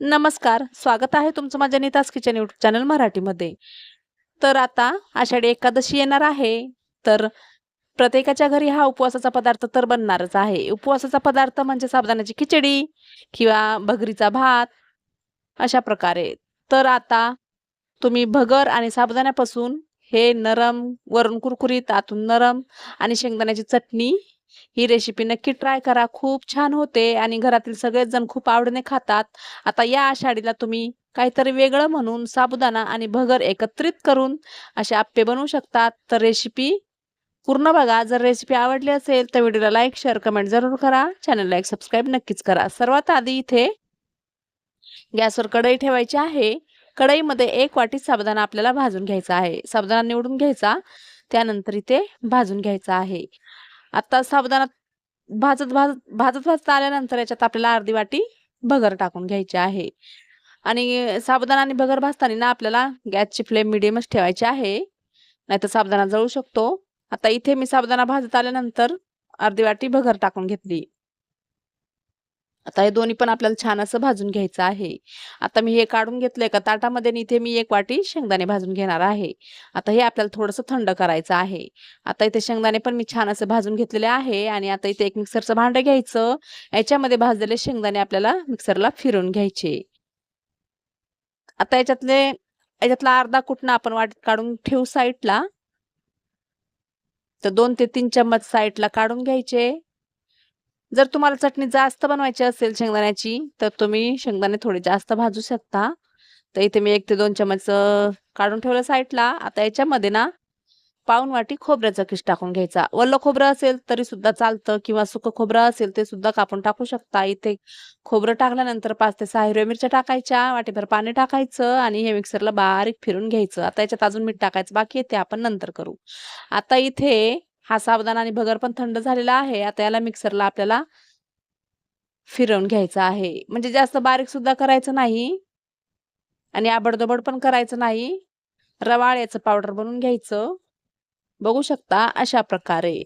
नमस्कार, स्वागत आहे तुमचं माझ्या नीताज किचन यूट्यूब चॅनल मराठीमध्ये. तर आता आषाढी एकादशी येणार आहे. तर प्रत्येकाच्या घरी हा उपवासाचा पदार्थ तर बनणारच आहे. उपवासाचा पदार्थ म्हणजे साबुदाण्याची खिचडी किंवा भगरीचा भात अशा प्रकारे. तर आता तुम्ही भगर आणि साबुदाण्यापासून हे नरम, वरून कुरकुरीत, आतून नरम आणि शेंगदाण्याची चटणी ही रेसिपी नक्की ट्राय करा. खूप छान होते आणि घरातील सगळेच जण खूप आवडीने खातात. आता या आषाढीला तुम्ही काहीतरी वेगळं म्हणून साबुदाणा आणि भगर एकत्रित करून असे अप्पे बनवू शकतात. तर रेसिपी पूर्ण बघा. जर रेसिपी आवडली असेल तर व्हिडिओला लाईक, शेअर, कमेंट जरूर करा. चॅनलला एक सबस्क्राईब नक्कीच करा. सर्वात आधी इथे गॅसवर कढई ठेवायची आहे. कढईमध्ये 1 वाटी साबुदाणा आपल्याला भाजून घ्यायचा आहे. साबुदाणा निवडून घ्यायचा. त्यानंतर इथे भाजून घ्यायचा आहे. आता साबुदाणा भाजत आल्यानंतर याच्यात आपल्याला अर्धी वाटी भगर टाकून घ्यायची आहे. आणि साबुदाणा आणि भगर भाजताना ना आपल्याला गॅसची फ्लेम मिडियमच ठेवायची आहे. नाहीतर साबुदाणा जळू शकतो. आता इथे मी साबुदाणा भाजत आल्यानंतर अर्धी वाटी भगर टाकून घेतली. आता हे दोन्ही पण आपल्याला छान असं भाजून घ्यायचं आहे. आता मी हे काढून घेतलंय एका ताटामध्ये आणि इथे मी 1 वाटी शेंगदाणे भाजून घेणार आहे. आता हे आपल्याला थोडंसं थंड करायचं आहे. आता इथे शेंगदाणे पण मी छान असे भाजून घेतलेले आहे आणि आता इथे एक मिक्सरचं भांडं घ्यायचं. याच्यामध्ये भाजलेले शेंगदाणे आपल्याला मिक्सरला फिरवून घ्यायचे. आता याच्यातला अर्धा कुटणा आपण वाटीत काढून ठेवू साईडला. तर 2 ते 3 चम्मच साईडला काढून घ्यायचे. जर तुम्हाला चटणी जास्त बनवायची असेल शेंगदाण्याची, तर तुम्ही शेंगदाणे थोडे जास्त भाजू शकता. तर इथे मी 1 ते 2 चमच काढून ठेवलं साईडला. आता याच्यामध्ये ना पाऊण वाटी खोबऱ्याचा किस टाकून घ्यायचा. ओलं खोबरं असेल तरी सुद्धा चालतं किंवा सुकं खोबरं असेल ते सुद्धा कापून टाकू शकता. इथे खोबरं टाकल्यानंतर 5 ते 6 हिरव्या मिरच्या टाकायच्या, वाटीभर पाणी टाकायचं आणि हे मिक्सरला बारीक फिरून घ्यायचं. आता याच्यात अजून मीठ टाकायचं बाकी आहे, ते आपण नंतर करू. आता इथे हा साबुदाणा आणि भगर पण थंड झालेला आहे. आता याला मिक्सरला आपल्याला फिरवून घ्यायचं आहे. म्हणजे जास्त बारीक सुद्धा करायचं नाही आणि आबडधोबड पण करायचं नाही. रवाळ याचं पावडर बनवून घ्यायचं. बघू शकता अशा प्रकारे.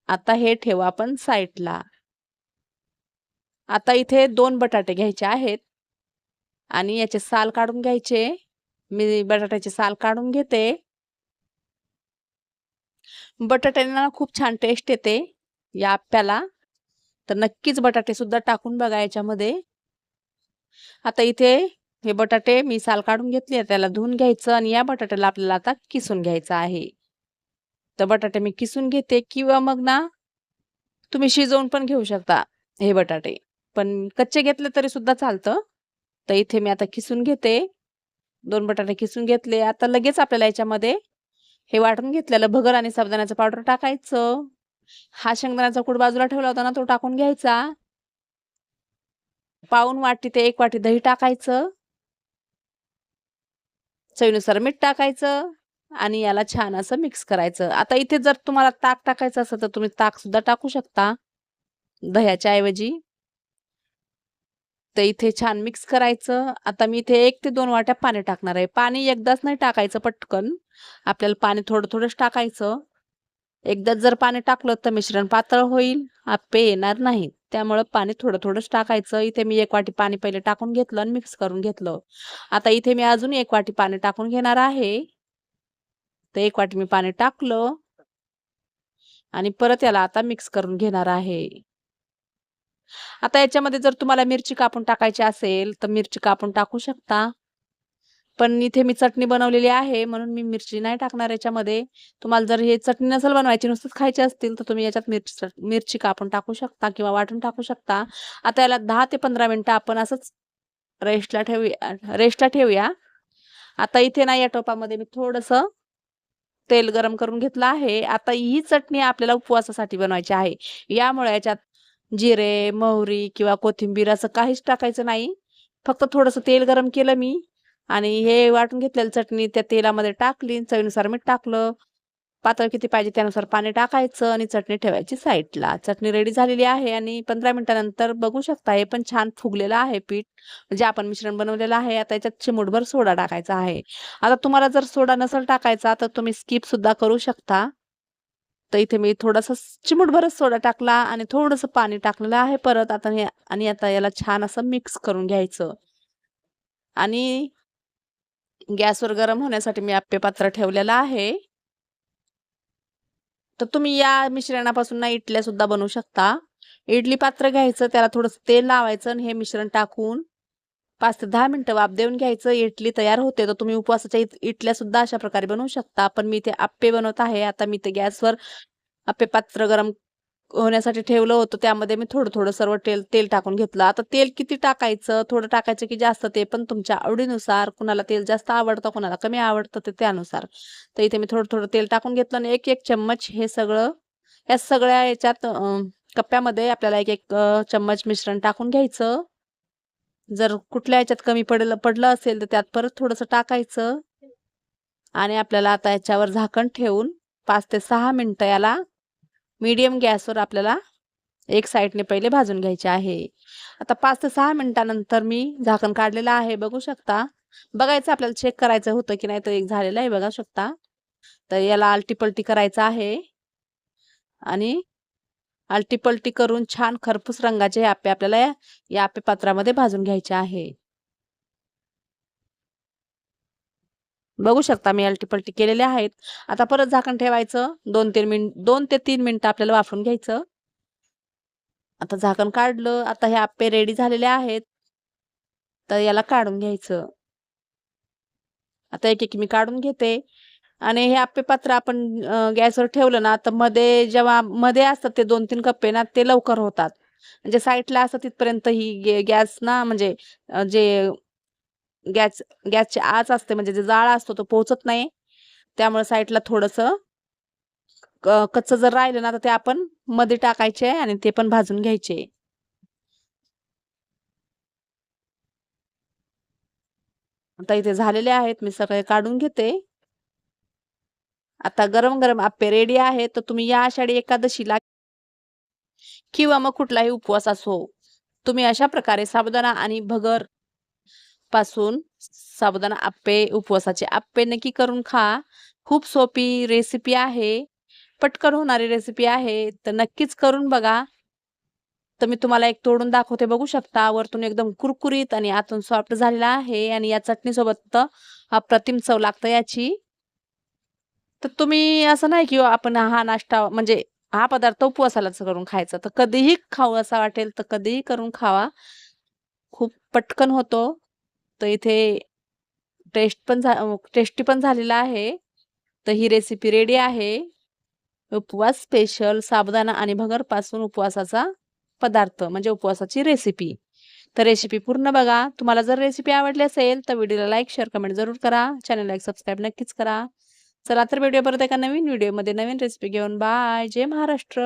आता हे ठेवू आपण साईडला. आता इथे 2 बटाटे घ्यायचे आहेत आणि याचे साल काढून घ्यायचे. मी बटाट्याचे साल काढून घेते. बटाट्याने ना खूप छान टेस्ट येते या अप्प्याला. तर नक्कीच बटाटे सुद्धा टाकून बघा याच्यामध्ये. आता इथे हे बटाटे मी साल काढून घेतली आहे. त्याला धुवून घ्यायचं आणि या बटाट्याला आपल्याला आता किसून घ्यायचं आहे. तर बटाटे मी किसून घेते किंवा मग ना तुम्ही शिजवून पण घेऊ शकता हे बटाटे. पण कच्चे घेतले तरी सुद्धा चालतं. तर इथे मी आता किसून घेते. 2 बटाटे किसून घेतले. आता लगेच आपल्याला याच्यामध्ये हे वाटून घेतलेलं भगर आणि साबुदाण्याचं पावडर टाकायचं. हा शेंगदाण्याचा कूट बाजूला ठेवला होता ना, तो टाकून घ्यायचा. पाऊण वाटी ते 1 वाटी दही टाकायचं. चवीनुसार मीठ टाकायचं आणि याला छान असं मिक्स करायचं. आता इथे जर तुम्हाला ताक टाकायचं असेल, तर तुम्ही ताक सुद्धा टाकू शकता दह्याच्या ऐवजी. तर इथे छान मिक्स करायचं. आता मी इथे 1 ते 2 वाट्या पाणी टाकणार आहे. पाणी एकदाच नाही टाकायचं पटकन. आपल्याला पाणी थोडं-थोडंच टाकायचं. एकदाच जर पाणी टाकलं तर मिश्रण पातळ होईल, अप्पे येणार नाहीत. त्यामुळं पाणी थोडं-थोडंच टाकायचं. इथे मी 1 वाटी पाणी पहिले टाकून घेतलं आणि मिक्स करून घेतलं. आता इथे मी अजून 1 वाटी पाणी टाकून घेणार आहे. तर 1 वाटी मी पाणी टाकलं आणि परत याला आता मिक्स करून घेणार आहे. आता याच्यामध्ये जर तुम्हाला मिरची कापून टाकायची असेल, तर मिरची कापून टाकू शकता. पण इथे मी चटणी बनवलेली आहे, म्हणून मी मिरची नाही टाकणार याच्यामध्ये. तुम्हाला जर हे चटणी नसेल बनवायची, नुसतंच खायची असतील, तर तुम्ही याच्यात मिरची कापून टाकू शकता किंवा वाटून टाकू शकता. आता याला 10 ते 15 मिनिटं आपण असंच रेस्टला ठेवूया. आता इथे ना या टोपामध्ये मी थोडंसं तेल गरम करून घेतलं आहे. आता ही चटणी आपल्याला उपवासासाठी बनवायची आहे. यामुळे याच्यात जिरे, मोहरी किंवा कोथिंबीर असं काहीच टाकायचं नाही. फक्त थोडंसं तेल गरम केलं मी आणि हे वाटून घेतलेली चटणी त्या तेलामध्ये टाकली. चवीनुसार मीठ टाकलं. पातळ किती पाहिजे त्यानुसार पाणी टाकायचं आणि चटणी ठेवायची साईडला. चटणी रेडी झालेली आहे आणि 15 मिनिटानंतर बघू शकता हे पण छान फुगलेलं आहे पीठ. म्हणजे आपण मिश्रण बनवलेलं आहे. आता याच्यात चिमूटभर सोडा टाकायचा आहे. आता तुम्हाला जर सोडा नसेल टाकायचा तर तुम्ही स्किप सुद्धा करू शकता. तर इथे मी थोडासा चिमूटभरच सोडा टाकला आणि थोडंसं पाणी टाकलेलं आहे परत. आता याला छान असं मिक्स करून घ्यायचं. आणि गॅसवर गरम होण्यासाठी मी आप्पे पात्र ठेवलेलं आहे. तर तुम्ही या मिश्रणापासून ना इडल्या सुद्धा बनवू शकता. इडली पात्र घ्यायचं, त्याला थोडंसं तेल लावायचं आणि हे मिश्रण टाकून 5 ते 10 मिनिटं वाफ देऊन घ्यायचं. इडली तयार होते. तर तुम्ही उपवासाच्या इडल्या सुद्धा अशा प्रकारे बनवू शकता. पण मी ते आप्पे बनवत आहे. आता मी ते गॅसवर आप्पे पात्र गरम होण्यासाठी ठेवलं होतं. त्यामध्ये मी थोडं-थोडं सर्व तेल टाकून घेतलं. आता तेल किती टाकायचं, थोडं टाकायचं की जास्त ते पण तुमच्या आवडीनुसार. कुणाला तेल जास्त आवडतं, कुणाला कमी आवडतं ते त्यानुसार. तर इथे मी थोडं-थोडं तेल टाकून घेतलं आणि 1-1 चम्मच हे सगळं या सगळ्या याच्यात कप्प्यामध्ये आपल्याला 1-1 चम्मच मिश्रण टाकून घ्यायचं. जर कुठल्या ह्याच्यात कमी पडलं असेल तर त्यात परत थोडंसं टाकायचं आणि आपल्याला आता याच्यावर झाकण ठेवून 5 ते 6 मिनिटं याला मीडियम गॅसवर आपल्याला एक साईडने पहिले भाजून घ्यायचे आहे. आता 5 ते 6 मिनिटानंतर मी झाकण काढलेलं आहे, बघू शकता. बघायचं आपल्याला, चेक करायचं होतं की नाही. तर एक झालेलं आहे बघा शकता. तर याला आलटी-पलटी करायचं आहे आणि आलटी-पलटी करून छान खरपूस रंगाचे हे आप्पे आपल्याला या आप्पे पात्रामध्ये भाजून घ्यायचे आहे. बघू शकता मी आलटी-पलटी केलेले आहेत. आता परत झाकण ठेवायचं. 2 ते 3 मिनिटं आपल्याला वाफवून घ्यायचं. आता झाकण काढलं. आता हे आप्पे रेडी झालेले आहेत. तर याला काढून घ्यायचं. आता एक-एक मी काढून घेते आणि हे आप्पे पात्र आपण गॅसवर ठेवलं ना, तर जेव्हा मध्ये असतात ते 2-3 कप्पे ना, ते लवकर होतात. म्हणजे साईडला असतं तिथपर्यंत ही गॅस ना, म्हणजे जे गॅसची आच असते, म्हणजे जे जाळा असतो तो पोहोचत नाही. त्यामुळे साईडला थोडंसं कच्चं जर राहिलं ना, तर ते आपण मध्ये टाकायचे आणि ते पण भाजून घ्यायचे. आता इथे झालेले आहेत. मी सगळे काढून घेते. आता गरम-गरम आप्पे रेडी आहेत. तर तुम्ही या आषाढी एकादशीला किंवा मग कुठलाही उपवास असो, तुम्ही अशा प्रकारे साबुदाणा आणि भगर पासून साबुदाणा आप्पे, उपवासाचे आप्पे नक्की करून खा. खूप सोपी रेसिपी आहे. पटकन होणारी रेसिपी आहे. तर नक्कीच करून बघा. तर मी तुम्हाला एक तोडून दाखवते, बघू शकता. वरतून एकदम कुरकुरीत आणि आतून सॉफ्ट झालेला आहे आणि या चटणीसोबत तर अप्रतिम चव लागतं याची. तर तुम्ही असं नाही की आपण हा नाश्ता म्हणजे हा पदार्थ उपवासालाच करून खायचा. तर कधीही खाऊ असा वाटेल तर कधीही करून खावा. खूप पटकन होतो. तर इथे टेस्टी पण झालेला आहे. तर ही रेसिपी रेडी आहे. उपवास स्पेशल साबुदाणा आणि भगरपासून उपवासाचा पदार्थ म्हणजे उपवासाची रेसिपी. तर रेसिपी पूर्ण बघा. तुम्हाला जर रेसिपी आवडली असेल तर व्हिडिओला लाईक, शेअर, कमेंट जरूर करा. चॅनलला एक सबस्क्राईब नक्कीच करा. चला तर भेटूया परत एका नवीन व्हिडिओमध्ये नवीन रेसिपी घेऊन. बाय. जय महाराष्ट्र.